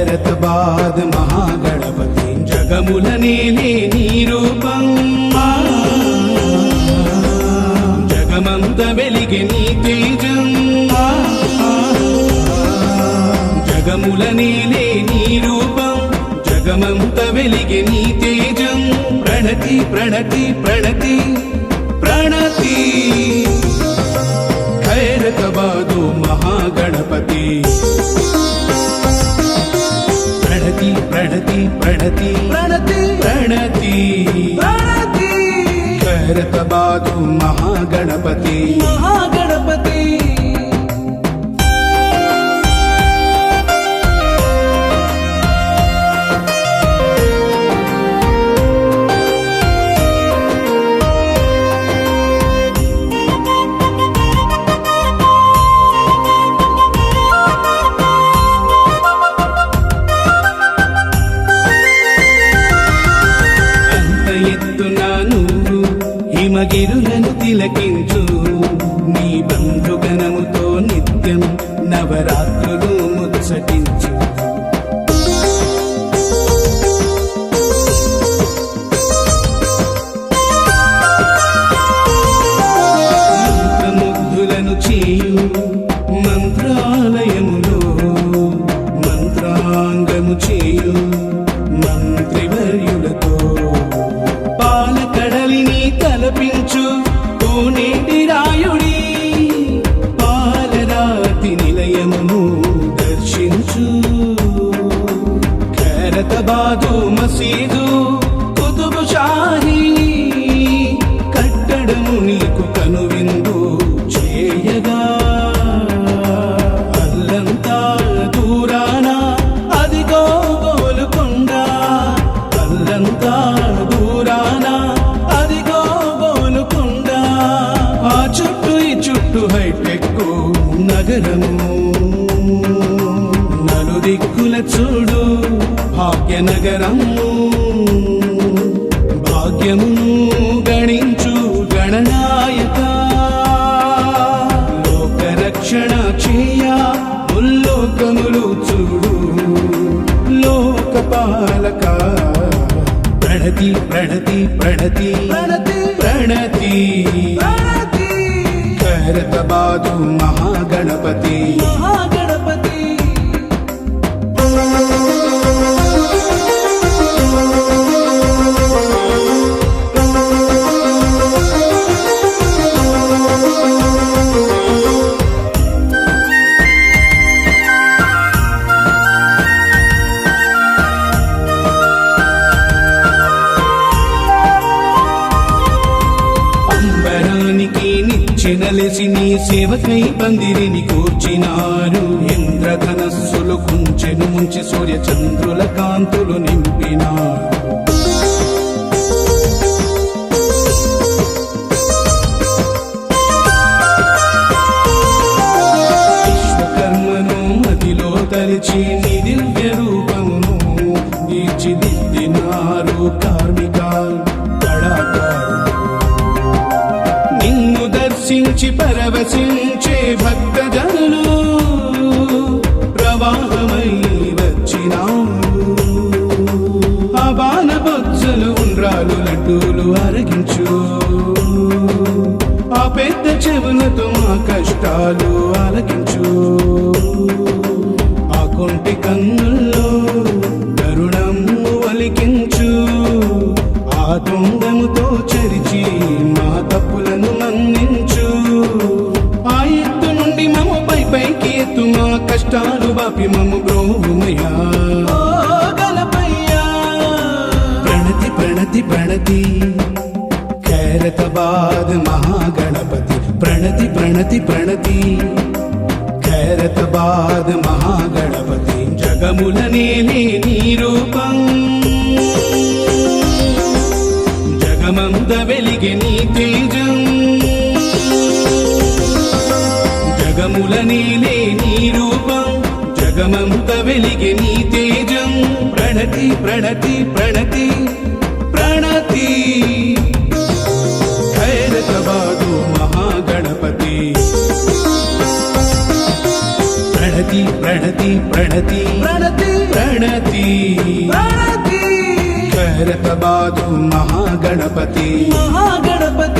ఖైరతాబాద్ మహాగణపతి జగముల నేలే నీ రూపం జగమంత వెలిగే నీ తేజం జగముల నేలే నీ రూపం జగమంత వెలిగే నీ తేజం ప్రణతి ప్రణతి ప్రణతి ప్రణతి ఖైరతాబాదు మహాగణపతి ప్రణతి ప్రణతి ప్రణతి ప్రణతి ప్రణతి ప్రణతి ఖైరతాబాదు మహాగణపతి మహాగణపతి హిమగిరులను తిలకించు నీ బంధుగణముతో నిత్యం నవరాత్రులు ముచ్చటించు మంత్రముగ్ధులను చేయు మంత్రాలయములో మంత్రాంగము చేయు మంత్రివర్యులతో పాలకడలిని తలపించు కోనేటి రాయుడి పాలరాతి నిలయమును దర్శించు ఖైరతాబాదు మసీదు కుతుబ్ షాహీ కట్టడము నీకు కనువిందు చేయగా అల్లంతా దూరాన అదిగో గోలుకొండ అల్లంతా దూరాన అదిగో గోలుకొండ ఆ చుట్టూ ఈ చుట్టూ హైటెక్ నగరము నలుదిక్కుల చూడు భాగ్యనగరము భాగ్యమును గణించు గణనాయక లోకరక్షణ చేయ ముల్లోకములు చూడు లోకపాలక ప్రణతి ప్రణతి ప్రణతి ప్రణతి ప్రణతి ప్రణతి ఖైరతాబాదు మహాగణపతి మహాగణపతి నిచ్చెనలెసి నీ సేవకై పందిరిని కూర్చినారు ఇంద్రధనస్సులు కుంచెను ముంచి సూర్య చంద్రుల కాంతులు నింపినారు విశ్వకర్మను మదిలో తలిచి నీ దివ్య రూపమును తీర్చిదిద్దినారు కార్మిక దర్శించి పరవశించే భక్తజనులు ప్రవాహమై వచ్చినారు ఆ బాణబొత్సలు ఉండ్రాలు లడ్డూలు అరగించు ఆ పెద్ద చెవులతో మా కష్టాలు ఆలకించు ఆ కొంటి కన్నుల్లో కరుణము ఒలికించు ఆ తొండముతో చరిచి మా తప్పులను మన్నించు ఆ ఎత్తు నుండి మమ్మ పైకి ఎత్తు మా కష్టాలు బాపి మమ్మ బ్రోహుమయ్యా గణపయ్యా ప్రణతి ప్రణతి ప్రణతి ఖైరతాబాద్ మహాగణపతి ప్రణతి ప్రణతి ప్రణతి ఖైరతాబాద్ మహాగణపతి జగముల నేలే నీ రూపం జగమంత వెలిగే నీ తేజం జగముల నేలే నీ రూపం జగమంత వెలిగే నీ తేజం ప్రణతి ప్రణతి ప్రణతి ప్రణతి ఖైరతాబాదు మహాగణపతి ప్రణతి ప్రణతి ప్రణతి ప్రణతి ప్రణతి ಪ್ರಣತಿ ಪ್ರಣತಿ ಕರತ ಬಾದು ಮಹಾಗಣಪತಿ ಮಹಾಗಣಪತಿ